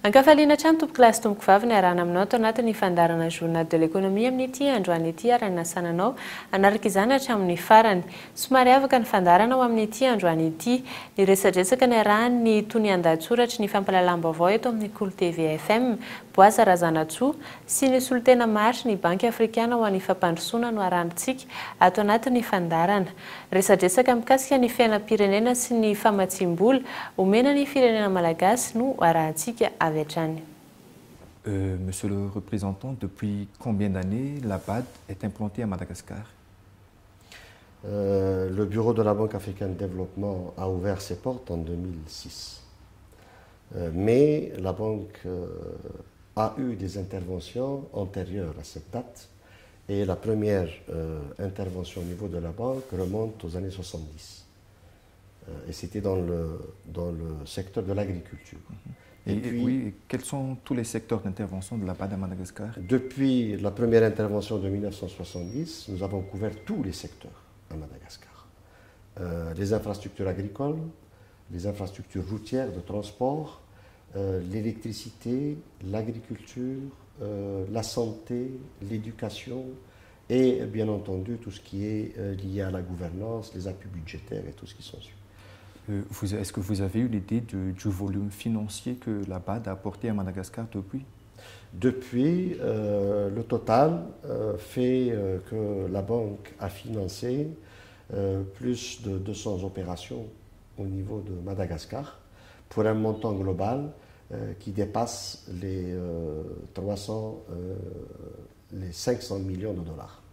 Ankafaliana trano tompo kilasy tompoky vavy ny arahana aminao atao anatin'ny fandarana journal de l'économie amin'ity androany ity arahana sananao anaraka izany hatramin'ny farany. Somary afaka ny fandarana ao amin'ity androany ity ny resadresaka ny arahany tony andatsoratra ny fampalalam-baovao eto amin'ny Kolo TV FM Boasa Razanatsoa sy ny solotena maritry ny Banky Afrikana ho an'ny fampandrosoana no arahantsika ato anatin'ny fandarana. Resadresaka mikasika ny fiainam-pirenena sy ny famatsim-bola omena ny firenena malagasy no arahantsika avy hatrany. Monsieur le représentant, depuis combien d'années la BAD est implantée à Madagascar? Le bureau de la Banque africaine de développement a ouvert ses portes en 2006. Mais la banque a eu des interventions antérieures à cette date. Et la première intervention au niveau de la banque remonte aux années 70. Et c'était dans le secteur de l'agriculture. Et puis, oui, quels sont tous les secteurs d'intervention de la BAD à Madagascar? Depuis la première intervention de 1970, nous avons couvert tous les secteurs à Madagascar. Les infrastructures agricoles, les infrastructures routières de transport, l'électricité, l'agriculture, la santé, l'éducation et bien entendu tout ce qui est lié à la gouvernance, les appuis budgétaires et tout ce qui s'ensuit. Est-ce que vous avez eu l'idée du volume financier que la BAD a apporté à Madagascar depuis? Depuis, le total fait que la banque a financé plus de 200 opérations au niveau de Madagascar pour un montant global qui dépasse les 500 millions de dollars.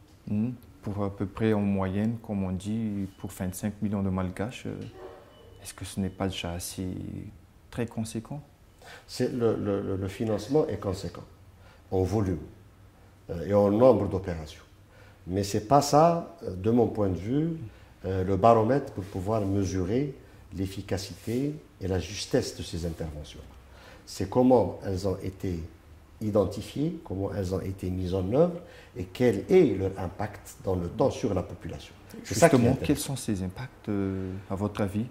Pour à peu près en moyenne, comme on dit, pour 25 millions de malgaches, est-ce que ce n'est pas déjà assez très conséquent? Le financement est conséquent en volume et en nombre d'opérations. Mais ce n'est pas ça, de mon point de vue, le baromètre pour pouvoir mesurer l'efficacité et la justesse de ces interventions. C'est comment elles ont été identifiées, comment elles ont été mises en œuvre et quel est leur impact dans le temps sur la population. Justement, quels sont ces impacts à votre avis?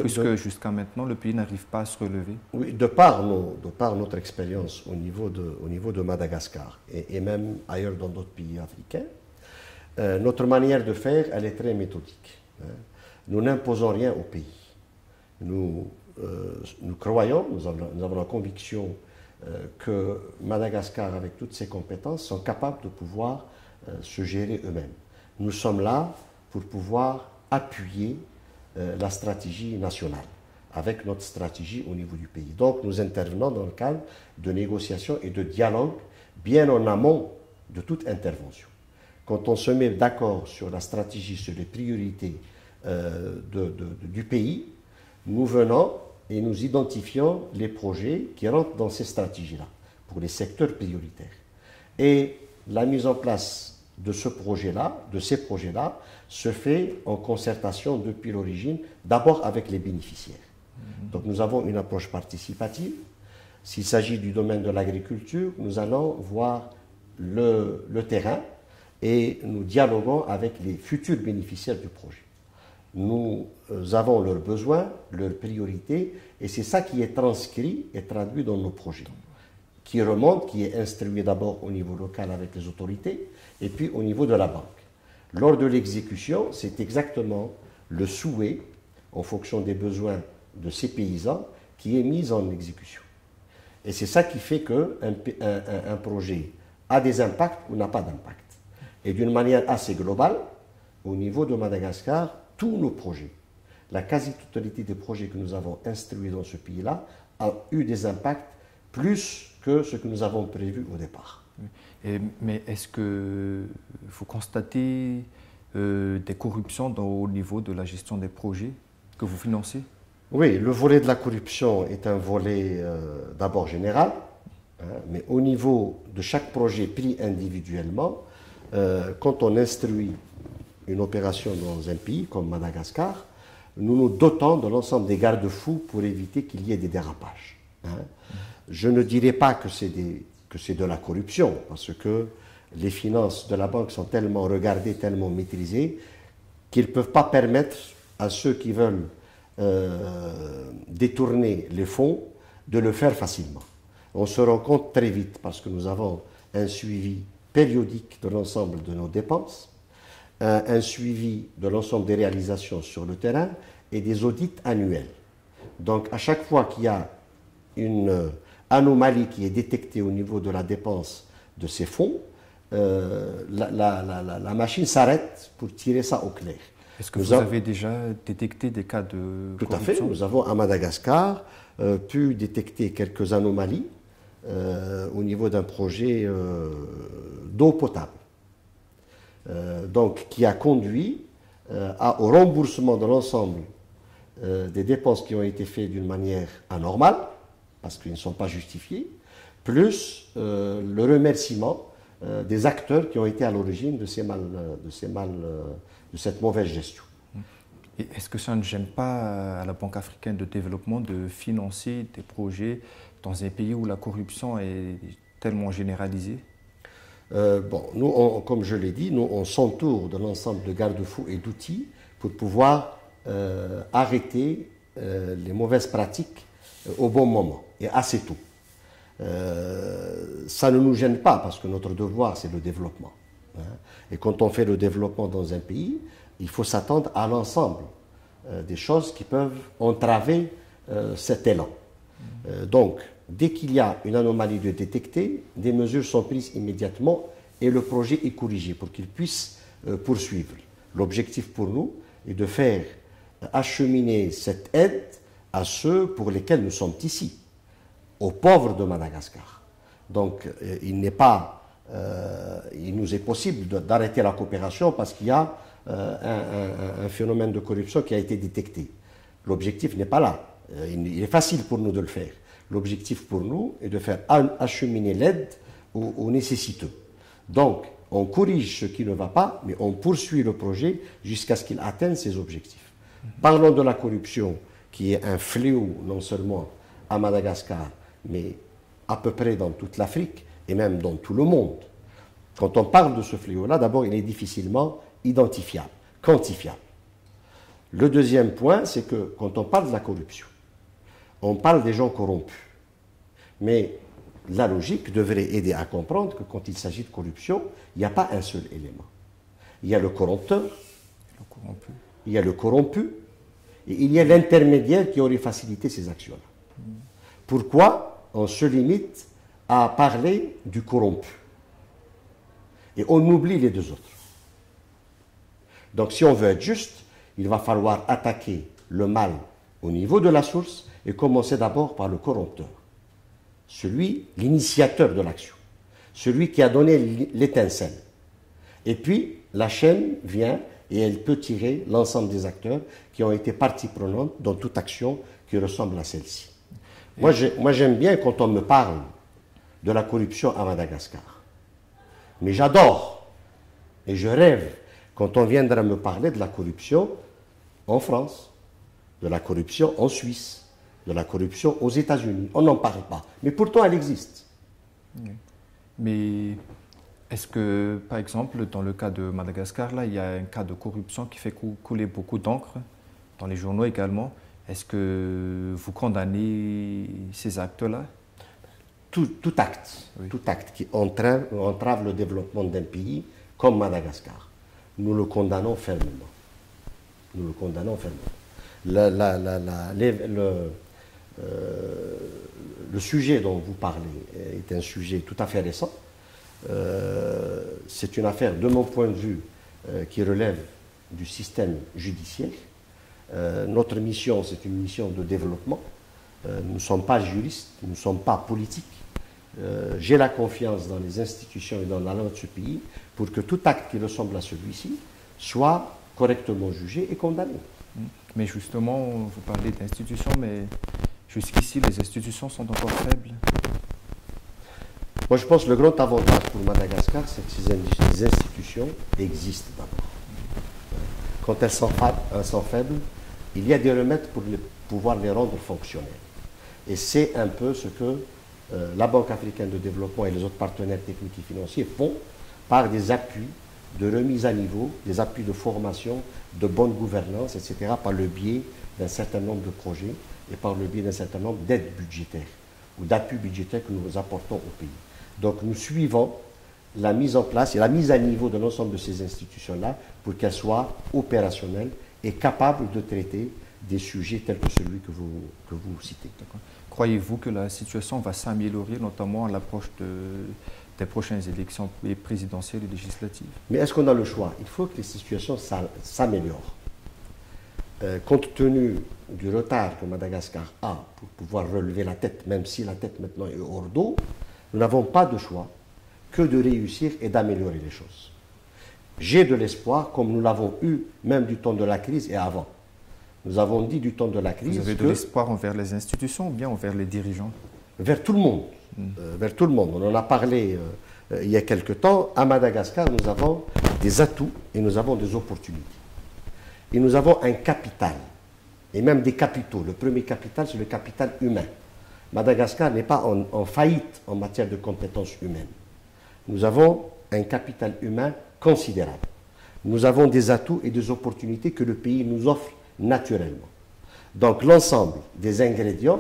Puisque jusqu'à maintenant, le pays n'arrive pas à se relever. Oui, de par notre expérience au niveau de Madagascar et même ailleurs dans d'autres pays africains, notre manière de faire, elle est très méthodique. Nous n'imposons rien au pays. Nous croyons, nous avons la conviction que Madagascar, avec toutes ses compétences, sont capables de pouvoir se gérer eux-mêmes. Nous sommes là pour pouvoir appuyer la stratégie nationale, avec notre stratégie au niveau du pays. Donc nous intervenons dans le cadre de négociations et de dialogue bien en amont de toute intervention. Quand on se met d'accord sur la stratégie, sur les priorités du pays, nous venons et nous identifions les projets qui rentrent dans ces stratégies-là, pour les secteurs prioritaires. Et la mise en place de ce projet-là, de ces projets-là, se fait en concertation depuis l'origine, d'abord avec les bénéficiaires. Donc nous avons une approche participative. S'il s'agit du domaine de l'agriculture, nous allons voir le terrain et nous dialoguons avec les futurs bénéficiaires du projet. Nous avons leurs besoins, leurs priorités, et c'est ça qui est transcrit et traduit dans nos projets, qui remonte, qui est instruit d'abord au niveau local avec les autorités, et puis au niveau de la banque. Lors de l'exécution, c'est exactement le souhait, en fonction des besoins de ces paysans, qui est mis en exécution. Et c'est ça qui fait qu'un projet a des impacts ou n'a pas d'impact. Et d'une manière assez globale, au niveau de Madagascar, tous nos projets, la quasi-totalité des projets que nous avons instruits dans ce pays-là, a eu des impacts plus que ce que nous avons prévu au départ. Mais est-ce que vous constatez des corruptions au niveau de la gestion des projets que vous financez? Oui, le volet de la corruption est un volet d'abord général, mais au niveau de chaque projet pris individuellement, quand on instruit une opération dans un pays comme Madagascar, nous nous dotons de l'ensemble des garde-fous pour éviter qu'il y ait des dérapages. Je ne dirais pas que c'est de la corruption, parce que les finances de la banque sont tellement regardées, tellement maîtrisées, qu'ils ne peuvent pas permettre à ceux qui veulent détourner les fonds de le faire facilement. On se rend compte très vite parce que nous avons un suivi périodique de l'ensemble de nos dépenses, un suivi de l'ensemble des réalisations sur le terrain et des audits annuels. Donc à chaque fois qu'il y a une anomalie qui est détectée au niveau de la dépense de ces fonds, la machine s'arrête pour tirer ça au clair. Est-ce que vous avez déjà détecté des cas de corruption? Tout à fait. Nous avons à Madagascar pu détecter quelques anomalies au niveau d'un projet d'eau potable. Donc, qui a conduit au remboursement de l'ensemble des dépenses qui ont été faites d'une manière anormale, parce qu'ils ne sont pas justifiés, plus le remerciement des acteurs qui ont été à l'origine de cette mauvaise gestion. Et est-ce que ça ne gêne pas à la Banque africaine de développement de financer des projets dans un pays où la corruption est tellement généralisée? Nous, comme je l'ai dit, nous, on s'entoure de l'ensemble de garde-fous et d'outils pour pouvoir arrêter les mauvaises pratiques au bon moment et assez tôt. Ça ne nous gêne pas parce que notre devoir, c'est le développement. Et quand on fait le développement dans un pays, il faut s'attendre à l'ensemble des choses qui peuvent entraver cet élan. Donc, dès qu'il y a une anomalie de détecter, des mesures sont prises immédiatement et le projet est corrigé pour qu'il puisse poursuivre. L'objectif pour nous est de faire acheminer cette aide à ceux pour lesquels nous sommes ici, aux pauvres de Madagascar. Donc, il nous est possible d'arrêter la coopération parce qu'il y a un phénomène de corruption qui a été détecté. L'objectif n'est pas là. Il est facile pour nous de le faire. L'objectif pour nous est de faire acheminer l'aide aux nécessiteux. Donc, on corrige ce qui ne va pas, mais on poursuit le projet jusqu'à ce qu'il atteigne ses objectifs. Parlons de la corruption, qui est un fléau non seulement à Madagascar, mais à peu près dans toute l'Afrique et même dans tout le monde. Quand on parle de ce fléau-là, d'abord, il est difficilement identifiable, quantifiable. Le deuxième point, c'est que quand on parle de la corruption, on parle des gens corrompus. Mais la logique devrait aider à comprendre que quand il s'agit de corruption, il n'y a pas un seul élément. Il y a le corrupteur, il y a le corrompu, et il y a l'intermédiaire qui aurait facilité ces actions-là. Pourquoi on se limite à parler du corrompu? Et on oublie les deux autres. Donc si on veut être juste, il va falloir attaquer le mal au niveau de la source et commencer d'abord par le corrupteur. L'initiateur de l'action, celui qui a donné l'étincelle. Et puis, la chaîne vient et elle peut tirer l'ensemble des acteurs qui ont été partie prenante dans toute action qui ressemble à celle-ci. Moi, j'aime bien quand on me parle de la corruption à Madagascar. Mais j'adore et je rêve quand on viendra me parler de la corruption en France, de la corruption en Suisse, de la corruption aux États-Unis. On n'en parle pas. Mais pourtant, elle existe. Oui. Mais est-ce que, par exemple, dans le cas de Madagascar, là, il y a un cas de corruption qui fait couler beaucoup d'encre, dans les journaux également. Est-ce que vous condamnez ces actes-là? Tout acte, oui. Tout acte qui entrave le développement d'un pays comme Madagascar, nous le condamnons fermement. Nous le condamnons fermement. Le sujet dont vous parlez est un sujet tout à fait récent. C'est une affaire, de mon point de vue, qui relève du système judiciaire. Notre mission, c'est une mission de développement. Nous ne sommes pas juristes, nous ne sommes pas politiques. J'ai la confiance dans les institutions et dans la loi de ce pays pour que tout acte qui ressemble à celui-ci soit correctement jugé et condamné. Mais justement, vous parlez d'institutions, mais jusqu'ici, les institutions sont encore faibles. Moi, je pense que le grand avantage pour Madagascar, c'est que ces institutions existent d'abord. Quand elles sont faibles, il y a des remèdes pour pouvoir les rendre fonctionnelles. Et c'est un peu ce que la Banque africaine de développement et les autres partenaires techniques et financiers font par des appuis de remise à niveau, des appuis de formation, de bonne gouvernance, etc., par le biais d'un certain nombre de projets et par le biais d'un certain nombre d'aides budgétaires. ou d'appui budgétaire que nous apportons au pays. Donc nous suivons la mise en place et la mise à niveau de l'ensemble de ces institutions-là pour qu'elles soient opérationnelles et capables de traiter des sujets tels que celui que vous citez. Croyez-vous que la situation va s'améliorer, notamment à l'approche des prochaines élections présidentielles et législatives? Mais est-ce qu'on a le choix? Il faut que les situations s'améliorent. Compte tenu du retard que Madagascar a pour pouvoir relever la tête, même si la tête maintenant est hors d'eau, nous n'avons pas de choix que de réussir et d'améliorer les choses. J'ai de l'espoir, comme nous l'avons eu même du temps de la crise et avant. Nous avons dit du temps de la crise. Vous avez de l'espoir envers les institutions ou bien envers les dirigeants? Vers tout le monde. Vers tout le monde. On en a parlé il y a quelque temps. À Madagascar, nous avons des atouts et nous avons des opportunités. Et nous avons un capital, et même des capitaux. Le premier capital, c'est le capital humain. Madagascar n'est pas en faillite en matière de compétences humaines. Nous avons un capital humain considérable. Nous avons des atouts et des opportunités que le pays nous offre naturellement. Donc l'ensemble des ingrédients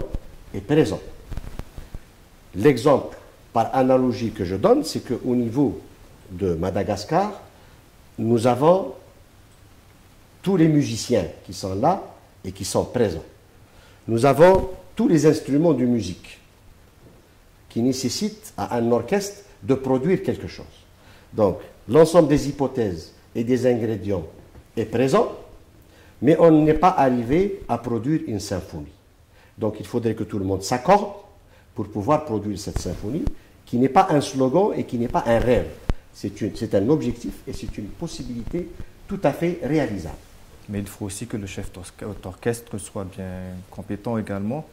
est présent. L'exemple par analogie que je donne, c'est qu'au niveau de Madagascar, nous avons tous les musiciens qui sont là et qui sont présents. Nous avons tous les instruments de musique qui nécessitent à un orchestre de produire quelque chose. Donc, l'ensemble des hypothèses et des ingrédients est présent, mais on n'est pas arrivé à produire une symphonie. Donc, il faudrait que tout le monde s'accorde pour pouvoir produire cette symphonie, qui n'est pas un slogan et qui n'est pas un rêve. C'est un objectif et c'est une possibilité tout à fait réalisable. Mais il faut aussi que le chef d'orchestre soit bien compétent également,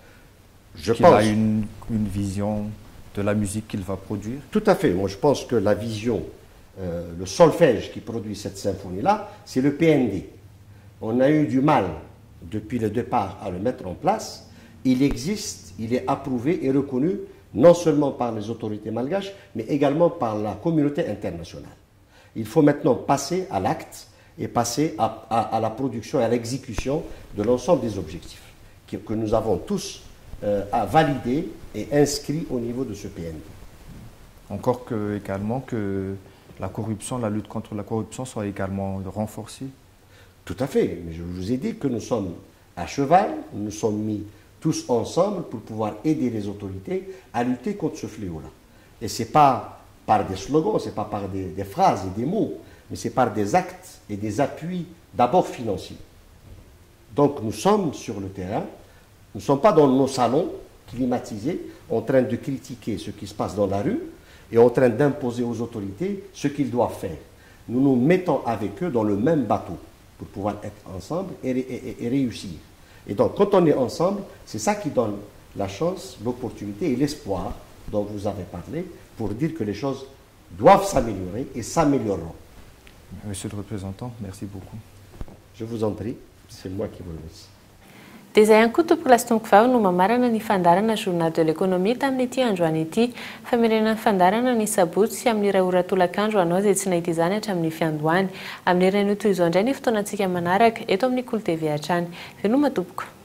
qu'il a une vision de la musique qu'il va produire. Tout à fait. Moi, je pense que la vision, le solfège qui produit cette symphonie-là, c'est le PND. On a eu du mal, depuis le départ, à le mettre en place. Il existe, il est approuvé et reconnu, non seulement par les autorités malgaches, mais également par la communauté internationale. Il faut maintenant passer à l'acte et passer à la production et à l'exécution de l'ensemble des objectifs que nous avons tous à valider et inscrits au niveau de ce PND. Encore également que la corruption, la lutte contre la corruption soit également renforcée. Tout à fait, mais je vous ai dit que nous sommes à cheval, nous nous sommes mis tous ensemble pour pouvoir aider les autorités à lutter contre ce fléau-là. Et ce n'est pas par des slogans, ce n'est pas par des phrases et des mots, mais c'est par des actes et des appuis d'abord financiers. Donc nous sommes sur le terrain, nous ne sommes pas dans nos salons climatisés en train de critiquer ce qui se passe dans la rue et en train d'imposer aux autorités ce qu'ils doivent faire. Nous nous mettons avec eux dans le même bateau pour pouvoir être ensemble et réussir. Et donc quand on est ensemble, c'est ça qui donne la chance, l'opportunité et l'espoir dont vous avez parlé pour dire que les choses doivent s'améliorer et s'amélioreront. Monsieur le représentant, merci beaucoup. Je vous en prie, c'est moi qui vous remercie. Dia izay ihany koa tompolastomokivavy no mamarana ny fandarana journal de l'économie tamin'ity androany ity. Famerenana ny fandarana ny sabotsy sy amin'ny iray oratolakandro anao izay tsy nahita izany hatramin'ny fiandohany. Amin'ny iray toy izao indray ny fotoanantsika manaraka eto amin'ny Kolo TV hatrany. Veloma tompoko.